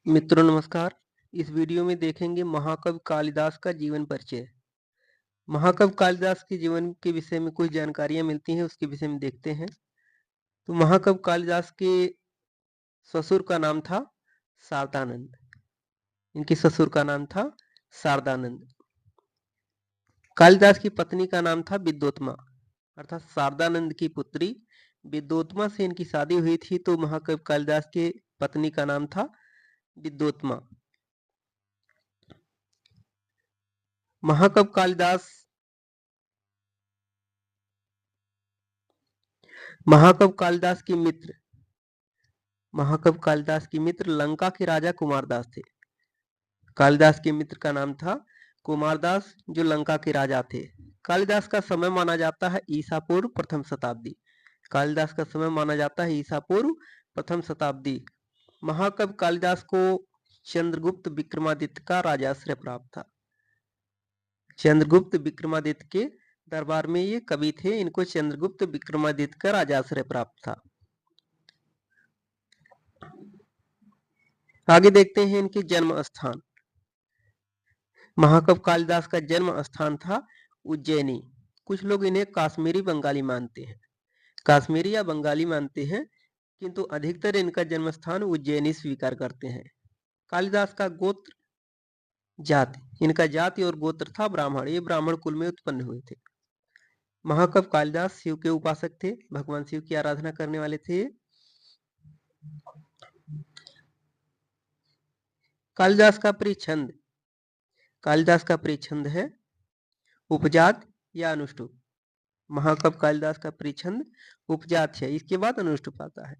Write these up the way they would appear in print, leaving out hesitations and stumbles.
मित्रों नमस्कार। इस वीडियो में देखेंगे महाकवि कालिदास का जीवन परिचय। महाकवि कालिदास के जीवन के विषय में कुछ जानकारियां मिलती हैं, उसके विषय में देखते हैं। तो महाकवि कालिदास के ससुर का नाम था शारदानंद। इनके ससुर का नाम था शारदानंद। कालिदास की पत्नी का नाम था विद्योत्मा, अर्थात शारदानंद की पुत्री विद्योत्मा से इनकी शादी हुई थी। तो महाकवि कालिदास के पत्नी का नाम था विद्योत्मा। महाकवि कालिदास महाकवि कालिदास के मित्र लंका के राजा कुमारदास थे। कालिदास के मित्र का नाम था कुमारदास, जो लंका के राजा थे। कालिदास का समय माना जाता है ईसा पूर्व प्रथम शताब्दी। कालिदास का समय माना जाता है ईसा पूर्व प्रथम शताब्दी। महाकवि कालिदास को चंद्रगुप्त विक्रमादित्य का राजाश्रय प्राप्त था। चंद्रगुप्त विक्रमादित्य के दरबार में ये कवि थे। इनको चंद्रगुप्त विक्रमादित्य का राजाश्रय प्राप्त था। आगे देखते हैं इनके जन्म स्थान। महाकवि कालिदास का जन्म स्थान था उज्जैनी। कुछ लोग इन्हें काश्मीरी बंगाली मानते हैं, काश्मीरी या बंगाली मानते हैं, किंतु अधिकतर इनका जन्म स्थान उज्जैनी स्वीकार करते हैं। कालिदास का गोत्र जाति, इनका जाति और गोत्र था ब्राह्मण। ये ब्राह्मण कुल में उत्पन्न हुए थे। महाकवि कालिदास शिव के उपासक थे, भगवान शिव की आराधना करने वाले थे। कालिदास का प्रिय छंद, कालिदास का प्रिय छंद है उपजात या अनुष्टुप। महाकवि कालिदास का प्रिय छंद उपजात है, इसके बाद अनुष्टुप आता है।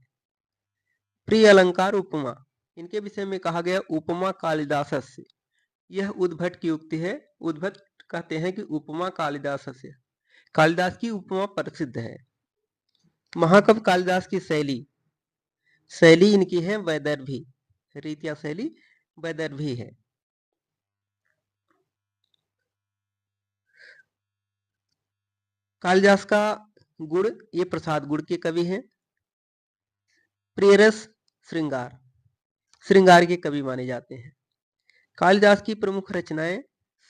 प्रिय अलंकार उपमा, इनके विषय में कहा गया उपमा कालिदासस्य। यह उद्भट की उक्ति है। उद्भट कहते हैं कि उपमा कालिदासस्य, कालिदास की उपमा प्रसिद्ध है। महाकवि कालिदास की शैली इनकी है वैदर्भी, रीत या शैली वैदर्भी है। कालिदास का गुण, ये प्रसाद गुण के कवि हैं। प्रियरस श्रृंगार के कवि माने जाते हैं। कालिदास की प्रमुख रचनाएं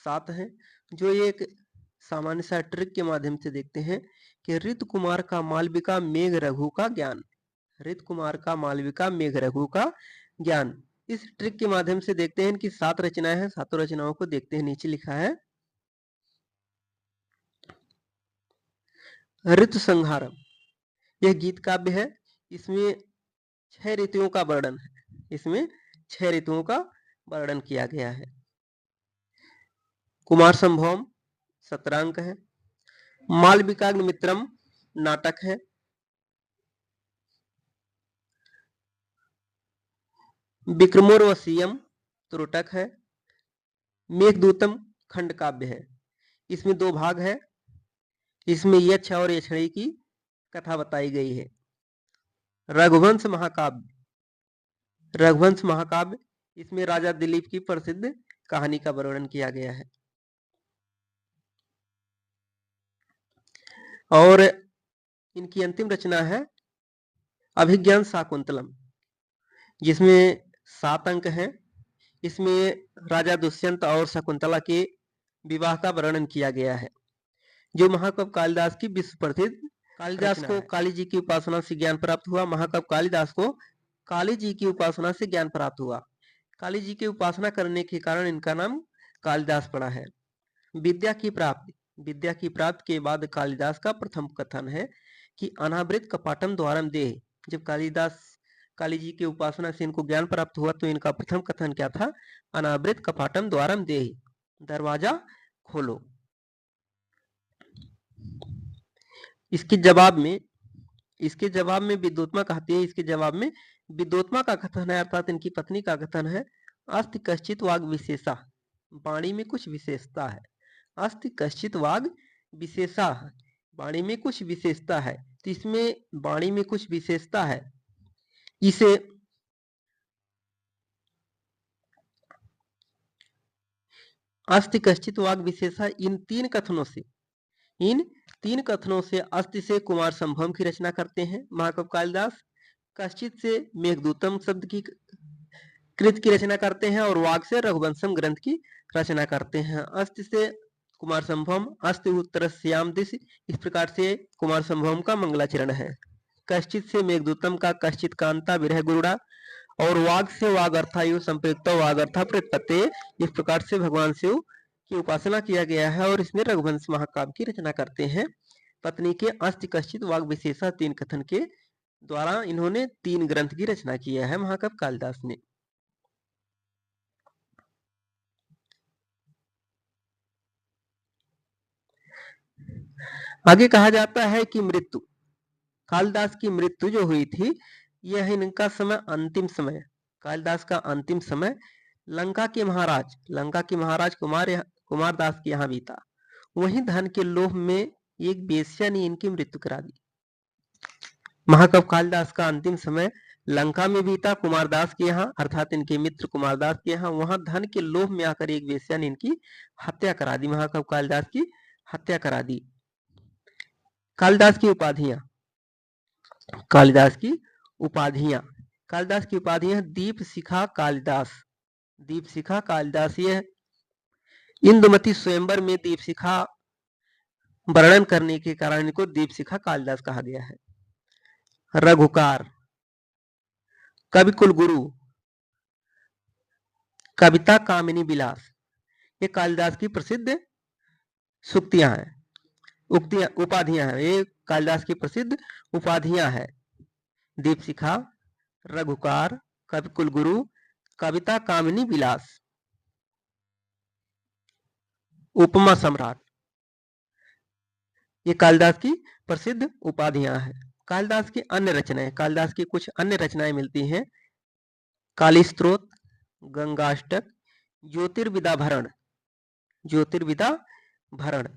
7 हैं, जो एक सामान्य सा ट्रिक के माध्यम से देखते हैं कि ऋतु कुमार का मालविका मेघ रघु का ज्ञान। ऋतु कुमार का मालविका मेघ रघु का ज्ञान, इस ट्रिक के माध्यम से देखते हैं कि 7 रचनाएं हैं। 7 रचनाओं को देखते हैं। नीचे लिखा है ऋतु संहारम, यह गीत काव्य है। इसमें 6 ऋतुओं का वर्णन है। इसमें 6 ऋतुओं का वर्णन किया गया है। कुमार संभवम 17 अंक है। मालविकाग्नि मित्रम नाटक है। विक्रमोर्वशीयम त्रुटक है। मेघदूतम खंड काव्य है। इसमें 2 भाग है। इसमें यक्ष और यक्षिणी की कथा बताई गई है। रघुवंश महाकाव्य, इसमें राजा दिलीप की प्रसिद्ध कहानी का वर्णन किया गया है। और इनकी अंतिम रचना है अभिज्ञान शाकुंतलम, जिसमें 7 अंक हैं। इसमें राजा दुष्यंत और शकुंतला के विवाह का वर्णन किया गया है, जो महाकवि कालिदास की विश्व प्रसिद्ध। कालिदास को काली जी की उपासना से ज्ञान प्राप्त हुआ। महाकवि कालिदास को काली जी की उपासना से ज्ञान प्राप्त हुआ। काली जी की उपासना करने के कारण इनका नाम कालिदास पड़ा है। विद्या की प्राप्ति के बाद कालिदास का प्रथम कथन है कि अनावृत कपाटम द्वारम देह। जब कालिदास काली जी की उपासना से इनको ज्ञान प्राप्त हुआ तो इनका प्रथम कथन क्या था? अनावृत कपाटम द्वारम देह, दरवाजा खोलो। इसके जवाब में विद्योत्मा कहती है, इसके जवाब में विद्योत्मा का कथन है, अर्थात इनकी पत्नी का कथन है, अस्ति कश्चित वाग विशेषा, वाणी में कुछ विशेषता है। अस्ति कश्चित वाग विशेषा, वाणी में कुछ विशेषता है। तो इसमें वाणी में कुछ विशेषता है, इसे अस्ति कश्चित वाग विशेषा, इन तीन कथनों से अस्ति से कुमार संभवम की रचना करते हैं महाकवि कालिदास। कश्चित से मेघदूतम शब्द की कृत की रचना करते हैं और वाग से रघुवंशम ग्रंथ की रचना करते हैं। अस्त से कुमार संभवम, अस्त उत्तर श्याम दिश, इस प्रकार से कुमार संभवम का मंगलाचरण है। कश्चित से मेघदूतम का कश्चित कांता विरह गुरुड़ा, और वाग से वाग अर्थायु संप्रयुक्त वाग अर्था प्रत्यय, इस प्रकार से भगवान शिव की उपासना किया गया है और इसमें रघुवंश महाकाव्य की रचना करते हैं। पत्नी के अस्त कश्चित वाग विशेषा 3 कथन के द्वारा इन्होंने 3 ग्रंथ की रचना किया है महाकवि कालिदास ने। आगे कहा जाता है कि मृत्यु, कालिदास की मृत्यु जो हुई थी यह इनका समय अंतिम समय, कालिदास का अंतिम समय लंका के महाराज कुमारदास के यहाँ बीता। वहीं धन के लोभ में एक बेश्या ने इनकी मृत्यु करा दी। महाकवि कालिदास का अंतिम समय लंका में बीता कुमारदास के यहाँ, अर्थात इनके मित्र कुमारदास के यहाँ। वहां धन के लोभ में आकर एक बेश्या ने इनकी हत्या करा दी, महाकवि कालिदास की हत्या करा दी। कालिदास की उपाधियां, कालिदास की उपाधियां दीप शिखा कालिदास, यह इंदुमती स्वयंवर में दीप शिखा वर्णन करने के कारण इनको दीप शिखा कालिदास कहा गया है। रघुकार, कवि कुलगुरु, कविता कामिनी विलास, ये कालिदास की प्रसिद्ध सूक्तियां हैं, उपाधियां हैं। ये कालिदास की प्रसिद्ध उपाधियां हैं। दीपशिखा, रघुकार, कवि कुलगुरु, कविता कामिनी विलास, उपमा सम्राट, ये कालिदास की प्रसिद्ध उपाधियां हैं। कालिदास की अन्य रचनाएं, कालिदास की कुछ अन्य रचनाएं मिलती हैं। काली स्त्रोत, गंगाष्टक, ज्योतिर्विदा भरण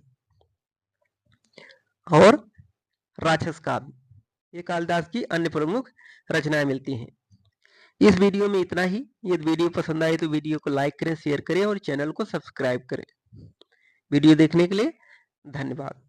और राक्षस काव्य, ये कालिदास की अन्य प्रमुख रचनाएं मिलती हैं। इस वीडियो में इतना ही। यदि वीडियो पसंद आए तो वीडियो को लाइक करें, शेयर करें और चैनल को सब्सक्राइब करें। वीडियो देखने के लिए धन्यवाद।